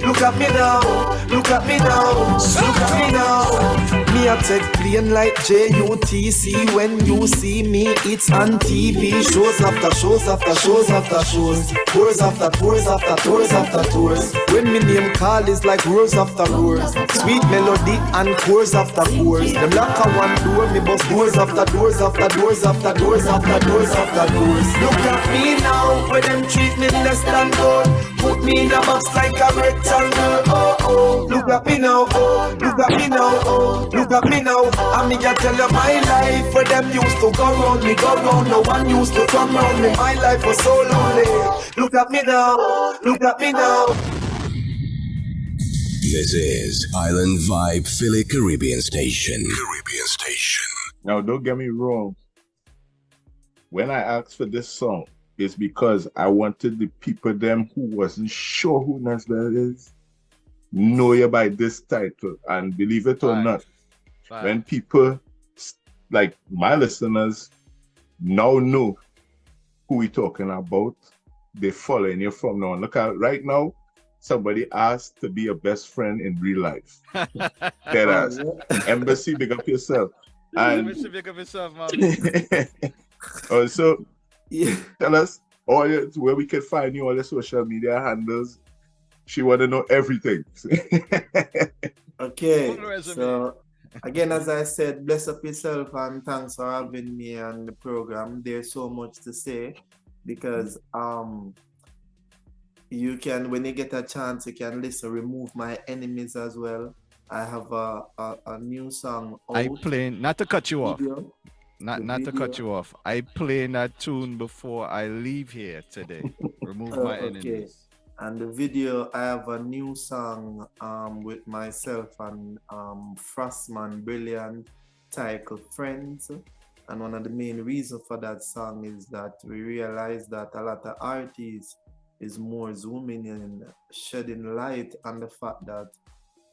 S7: Look at me now, look at me now, look at me now. Me a take plain like JUTC. When you see me, it's on TV. Shows after shows after shows after shows. Tours after tours after tours after tours. When me name call is like roars after roars. Sweet melody and chorus after chorus. Them lock a one door, me bust doors after doors after doors after doors after doors after doors. Look at me now, where them treat me less than gold. Put me in a box like a rectangle. Oh oh, look at me now. Oh, look at me now. Oh, look at me now. I mean, I tell you my life, where them used to go round me, go round. No one used to come round me. My life was so lonely. Look at me now. Look at me now.
S2: This is Island Vibe Philly Caribbean Station. Caribbean Station.
S4: Now, don't get me wrong. When I asked for this song, it's because I wanted the people them who wasn't sure who Nesbeth is know you by this title. And believe it or not, when people like my listeners now know who we talking about, they following you from now on. Look at right now. Somebody asked to be a best friend in real life. Dead ass. Embassy, big up yourself. And
S3: Embassy, big up yourself, man.
S4: Also, tell us where we can find you, all the social media handles. She want to know everything.
S5: Okay, so again, as I said, bless up yourself and thanks for having me on the program. There's so much to say because you can, when you get a chance, you can listen, Remove My Enemies as well. I have a new song out.
S3: I play, not to cut you off.
S5: Video.
S3: Not to cut you off. I play that tune before I leave here today. Remove My Enemies.
S5: And the video, I have a new song with myself and Frostman Brilliant titled Friends. And one of the main reasons for that song is that we realize that a lot of artists is more zooming in, shedding light on the fact that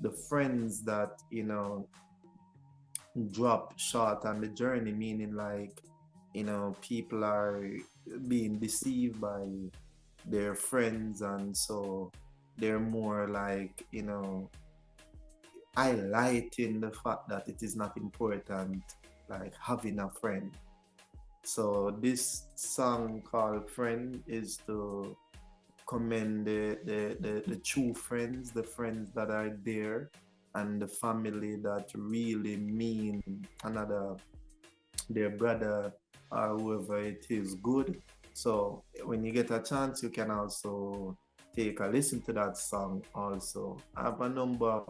S5: the friends that, you know, drop short on the journey, meaning like, you know, people are being deceived by their friends, and so they're more like, you know, highlighting the fact that it is not important, like having a friend. So this song called Friend is to commend the true friends, the friends that are there, and the family that really mean their brother or whoever it is good. So when you get a chance, you can also take a listen to that song also. I have a number of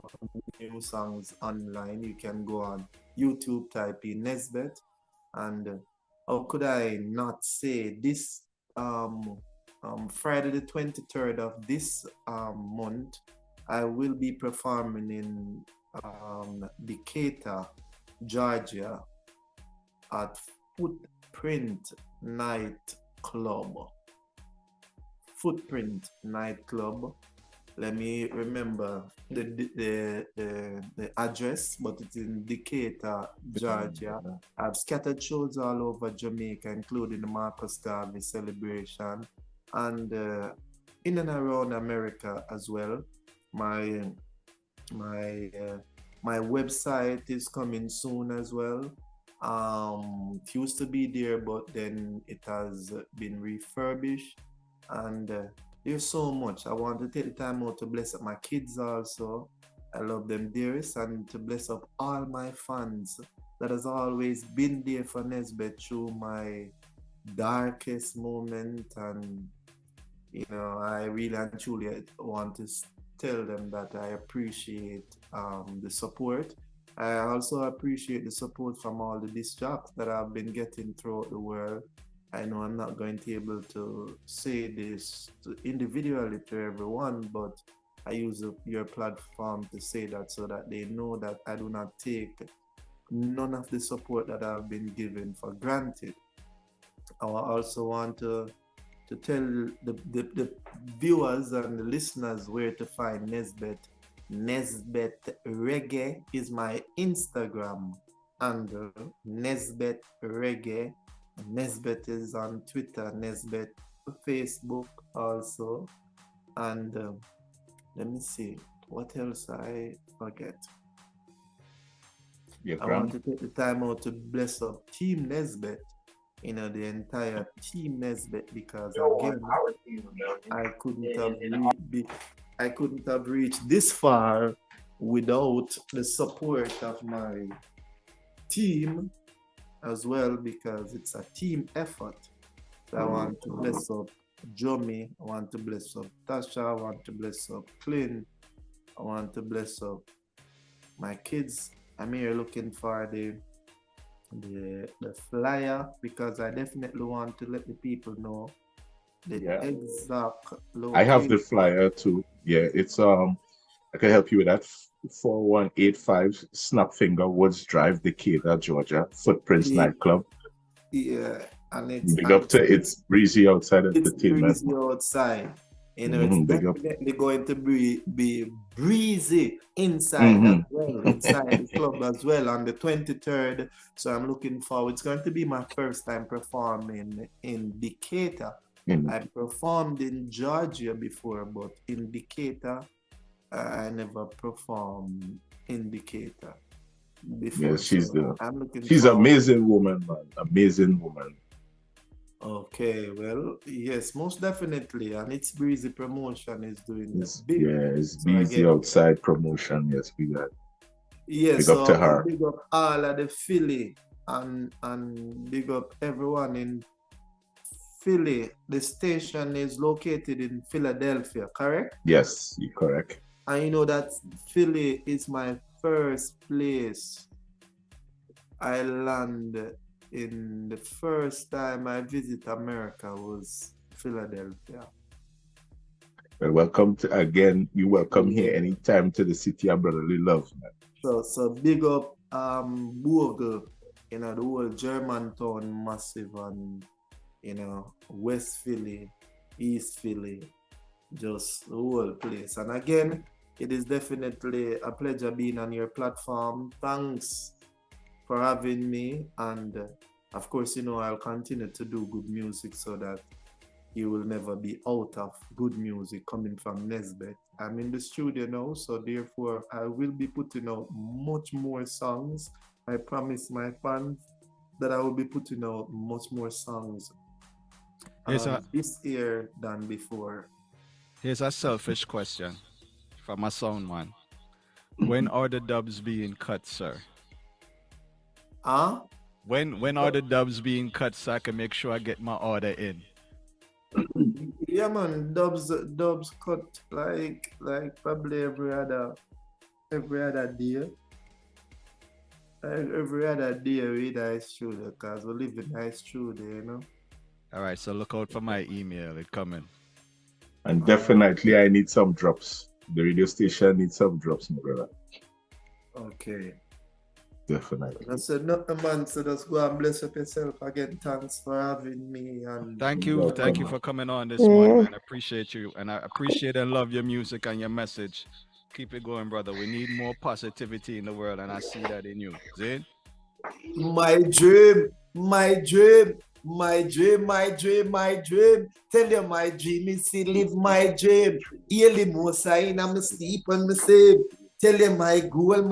S5: new songs online. You can go on YouTube, type in Nesbeth, and how could I not say this Friday the 23rd of this month, I will be performing in Decatur, Georgia at Footprint Nightclub. Footprint Nightclub. Let me remember the address, but it's in Decatur, Georgia. I've scattered shows all over Jamaica, including the Marcus Garvey celebration, and in and around America as well. My website is coming soon as well. It used to be there, but then it has been refurbished, and there's so much. I want to take the time out to bless up my kids also. I love them dearest, and to bless up all my fans that has always been there for Nesbeth through my darkest moment. And you know, I really and truly want to tell them that I appreciate the support. I also appreciate the support from all the disc jocks that I've been getting throughout the world. I know I'm not going to be able to say this individually to everyone, but I use your platform to say that so that they know that I do not take none of the support that I've been given for granted. I also want to to tell the viewers and the listeners where to find Nesbeth. Nesbeth Reggae is my Instagram handle. Nesbeth Reggae. Nesbeth is on Twitter. Nesbeth Facebook also. And let me see what else I forget. I want to take the time out to bless up Team Nesbeth, the entire Team Nesbeth, because again, I couldn't have reached this far without the support of my team as well, because it's a team effort. So I want to bless up Jomi, I want to bless up Tasha, I want to bless up Clint, I want to bless up my kids. I'm here looking for the flyer, because I definitely want to let the people know the exact location.
S4: I have the flyer too. Yeah, it's I can help you with that. 4185 Snapfinger Woods Drive, Decatur, Georgia. Footprints Nightclub.
S5: Yeah, and
S4: it's breezy outside of the team.
S5: It's breezy outside. It's definitely going to be breezy inside as well, inside the club as well on the 23rd. So I'm looking forward. It's going to be my first time performing in Decatur. I performed in Georgia before, but in Decatur, I never performed in Decatur before.
S4: Yeah, she's an amazing woman, man. Amazing woman.
S5: Okay, well, yes, most definitely, and it's Breezy Promotion is doing this.
S4: It's Breezy outside promotion. Yes, we got.
S5: Yes,
S4: big up to her.
S5: Big up all of the Philly and big up everyone in Philly. The station is located in Philadelphia, correct?
S4: Yes, you're correct.
S5: And you know that Philly is my first place I landed. In the first time I visit America was Philadelphia.
S4: Well, welcome to again. You welcome here anytime to the city of brotherly love, man.
S5: So big up Bogle, the whole Germantown massive, and West Philly, East Philly, just the whole place. And again, it is definitely a pleasure being on your platform. Thanks for having me, and of course, I'll continue to do good music so that you will never be out of good music coming from Nesbeth. I'm in the studio now, so therefore I will be putting out much more songs. I promise my fans that I will be putting out much more songs this year than before.
S3: Here's a selfish question from my sound man. When are the dubs being cut, sir? When are the dubs being cut so I can make sure I get my order in?
S5: Yeah, man, dubs cut like probably every other day. Every other day we in high studio, because we live in high studio,
S3: All right, so look out for my email. It's coming.
S4: And definitely I need some drops. The radio station needs some drops, my brother.
S5: Okay.
S4: Definitely.
S5: I said, nothing, man. So just go and bless up yourself again. Thanks for having me. And
S3: thank you for coming on this morning, man. I appreciate you, and I appreciate and love your music and your message. Keep it going, brother. We need more positivity in the world, and I see that in you. Zane?
S5: My dream. Tell you my dream is to live my dream. Yearly Mosa in I'm sleep and me save. Tell you my goal.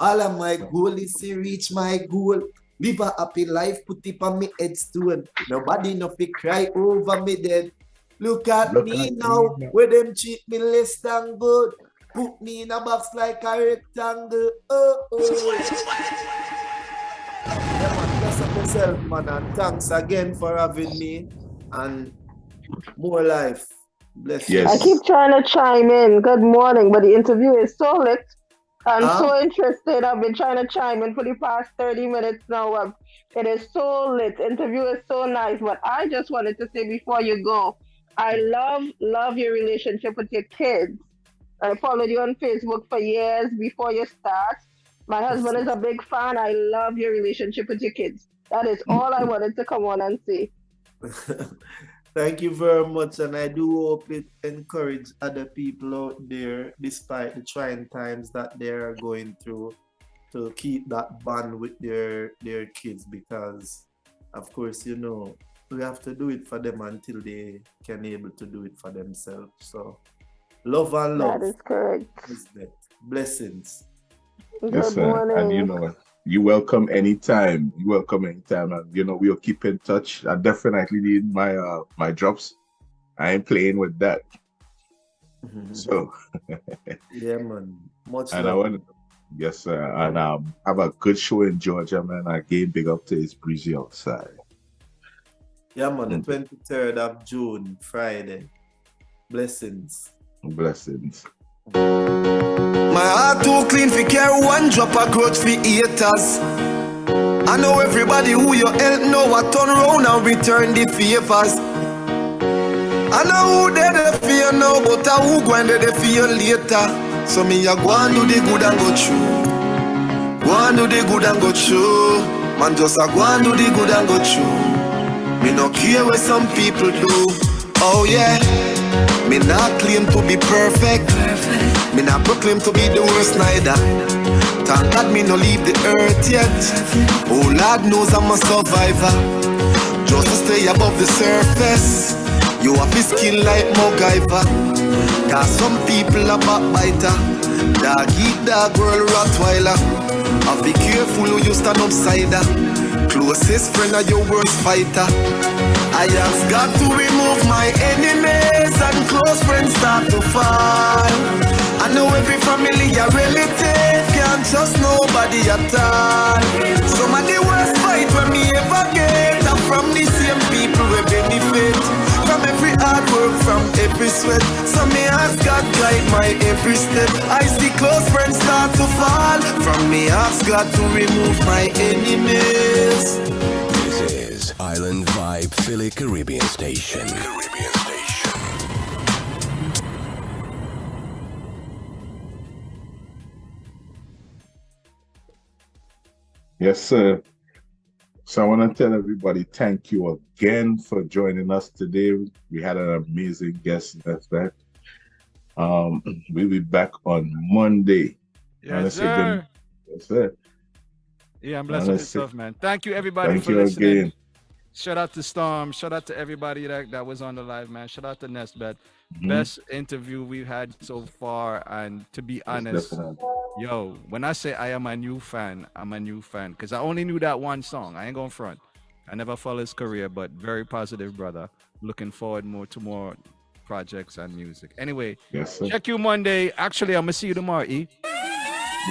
S5: All of my goal is to reach my goal. Live a happy life, put it on me headstone. Nobody no fi cry over me dead. Look at me now, where them treat me less than good. Put me in a box like a rectangle. Yeah, man, bless up yourself, man, and thanks again for having me. And more life. Bless you.
S10: I keep trying to chime in. Good morning, but the interview is so lit. I'm so interested. I've been trying to chime in for the past 30 minutes now. It is so lit. Interview is so nice. But I just wanted to say before you go, I love your relationship with your kids. I followed you on Facebook for years before you start. My husband is a big fan. I love your relationship with your kids. That is all I wanted to come on and say.
S5: Thank you very much, and I do hope it encourage other people out there, despite the trying times that they are going through, to keep that bond with their kids, because, of course, you know, we have to do it for them until they can able to do it for themselves. So, love and love.
S10: That is correct.
S5: Blessings.
S4: Yes, sir. And you know, you're welcome anytime. You're welcome anytime. And you know, we'll keep in touch. I definitely need my drops. I ain't playing with that. So
S5: yeah, man. Much
S4: and
S5: love.
S4: I want yes, sir. And have a good show in Georgia, man. Again, big up to It's Breezy outside.
S5: Yeah, man. The 23rd of June, Friday. Blessings.
S4: Blessings.
S7: My heart too clean for care one drop of growth for haters. I know everybody who you help know I turn round and return the favors. I know who they fear now, but I who go and they fear later. So me I go and do the good and go through. Go and do the good and go through. Man just a go and do the good and go through. Me no care what some people do. Oh yeah. Me not claim to be perfect. Me not proclaim to be the worst neither. Thank God me no leave the earth yet. Oh Lord knows I'm a survivor. Just to stay above the surface, you have to skin like MacGyver. Cause some people are backbiter. Dog eat dog, world Rottweiler. Have be careful who you stand upside down. Closest friend are your worst fighter. I ask God to remove my enemies and close friends start to fall. I know every family a relative can't trust nobody at all. Some of the worst fight when me ever get are from the same people we benefit from every hard work, from every sweat. So me ask God guide my every step. I see close friends start to fall. From me ask God to remove my enemies.
S2: This is Island Vibe Philly Caribbean Station.
S4: Yes, sir. So I want to tell everybody thank you again for joining us today. We had an amazing guest, Nesbeth. We'll be back on Monday.
S3: Yes, sir.
S4: Yes, sir.
S3: Yeah, I'm blessed with yourself, man. Thank you, everybody, for listening. Again. Shout out to Storm. Shout out to everybody that was on the live, man. Shout out to Nesbeth. Best interview we've had so far. And to be honest, yo, when I say I am a new fan, I'm a new fan. Because I only knew that one song. I ain't going front. I never followed his career, but very positive, brother. Looking forward to more projects and music. Anyway,
S4: yes, sir.
S3: Check you Monday. Actually, I'm going to see you tomorrow, E.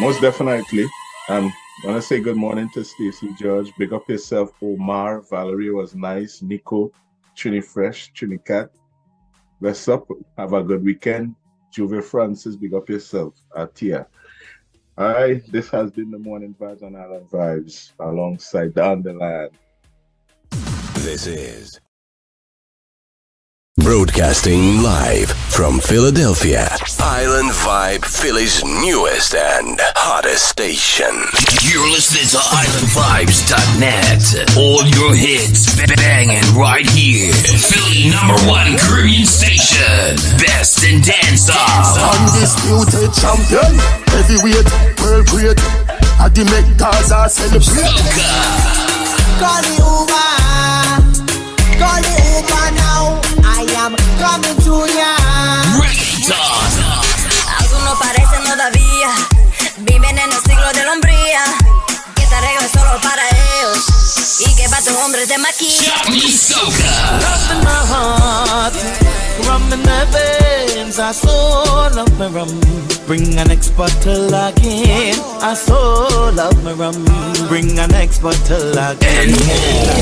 S4: Most definitely. I want to say good morning to Stacey George. Big up yourself, Omar. Valerie was nice. Nico, Trini Fresh, Trini Cat. Rest up. Have a good weekend. Juve Francis, big up yourself. Atia. All right. This has been the Morning Vibes on Island Vibes alongside the Underline.
S2: This is broadcasting live from Philadelphia, Island Vibe, Philly's newest and hottest station.
S11: You're listening to IslandVibes.net. All your hits banging right here. Philly #1 Caribbean station. Best in dancehall.
S12: Undisputed champion. Heavyweight, world great. At the Mecca's I celebrate.
S6: Call the Uber. Call the Uber now. I am coming to ya.
S13: Algunos parecen todavía viven en el siglo de la hombría. Que te arregles solo para ellos y que para tu hombre te maquilla.
S14: Rum in my heart, rum in my veins. I so love my rum. Bring an next bottle again. I so love my rum. Bring an next bottle again.
S11: And more.